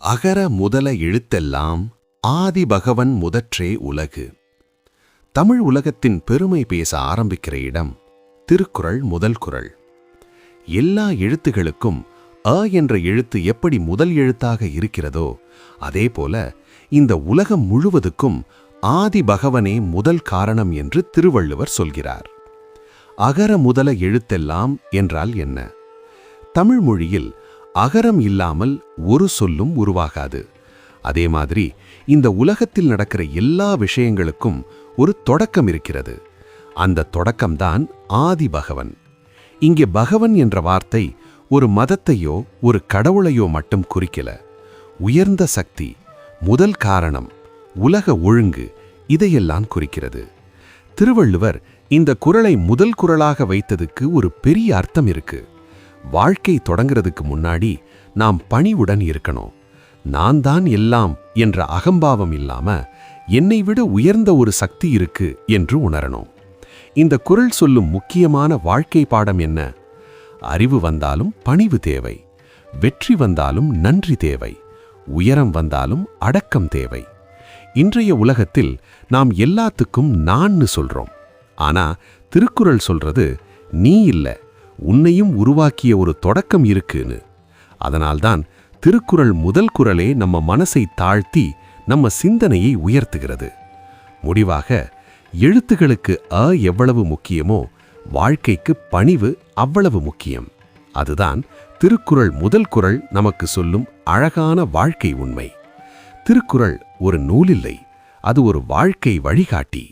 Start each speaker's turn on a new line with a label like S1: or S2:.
S1: அகர முதல எழுத்தெல்லாம் ஆதிபகவன் முதற்றே உலகு. தமிழ் உலகத்தின் பெருமை பேச ஆரம்பிக்கிற இடம் திருக்குறள் முதல் குறள். எல்லா எழுத்துகளுக்கும் அ என்ற எழுத்து எப்படி முதல் எழுத்தாக இருக்கிறதோ அதேபோல இந்த உலகம் முழுவதுக்கும் ஆதிபகவனே முதல் காரணம் என்று திருவள்ளுவர் சொல்கிறார். அகர முதல எழுத்தெல்லாம் என்றால் என்ன? தமிழ் மொழியில் அகரம் இல்லாமல் ஒரு சொல்லும் உருவாகாது. அதே மாதிரி இந்த உலகத்தில் நடக்கிற எல்லா விஷயங்களுக்கும் ஒரு தொடக்கம் இருக்கிறது. அந்த தொடக்கம்தான் ஆதிபகவன். இங்கே பகவன் என்ற வார்த்தை ஒரு மதத்தையோ ஒரு கடவுளையோ மட்டும் குறிக்கல. உயர்ந்த சக்தி, முதல் காரணம், உலக ஒழுங்கு, இதையெல்லாம் குறிக்கிறது. திருவள்ளுவர் இந்த குறளை முதல் குறளாக வைத்ததுக்கு ஒரு பெரிய அர்த்தம் இருக்கு. வாழ்க்கை தொடங்கிறதுக்கு முன்னாடி நாம் பணிவுடன் இருக்கணும். நான் தான் எல்லாம் என்ற அகம்பாவம் இல்லாம என்னை விட உயர்ந்த ஒரு சக்தி இருக்கு என்று உணரணும். இந்த குறள் சொல்லும் முக்கியமான வாழ்க்கை பாடம் என்ன? அறிவு வந்தாலும் பணிவு தேவை, வெற்றி வந்தாலும் நன்றி தேவை, உயரம் வந்தாலும் அடக்கம் தேவை. இன்றைய உலகத்தில் நாம் எல்லாத்துக்கும் நான்னு சொல்றோம். ஆனா திருக்குறள் சொல்றது நீ இல்ல, உன்னையும் உருவாக்கிய ஒரு தொடக்கம் இருக்குன்னு. அதனால்தான் திருக்குறள் முதல் குறளே நம்ம மனசை தாழ்த்தி நம்ம சிந்தனையை உயர்த்துகிறது. முடிவாக, எழுத்துகளுக்கு அ எவ்வளவு முக்கியமோ வாழ்க்கைக்கு பணிவு அவ்வளவு முக்கியம். அதுதான் திருக்குறள் முதல் குறள் நமக்கு சொல்லும் அழகான வாழ்க்கை உண்மை. திருக்குறள் ஒரு நூலில்லை, அது ஒரு வாழ்க்கை வழிகாட்டி.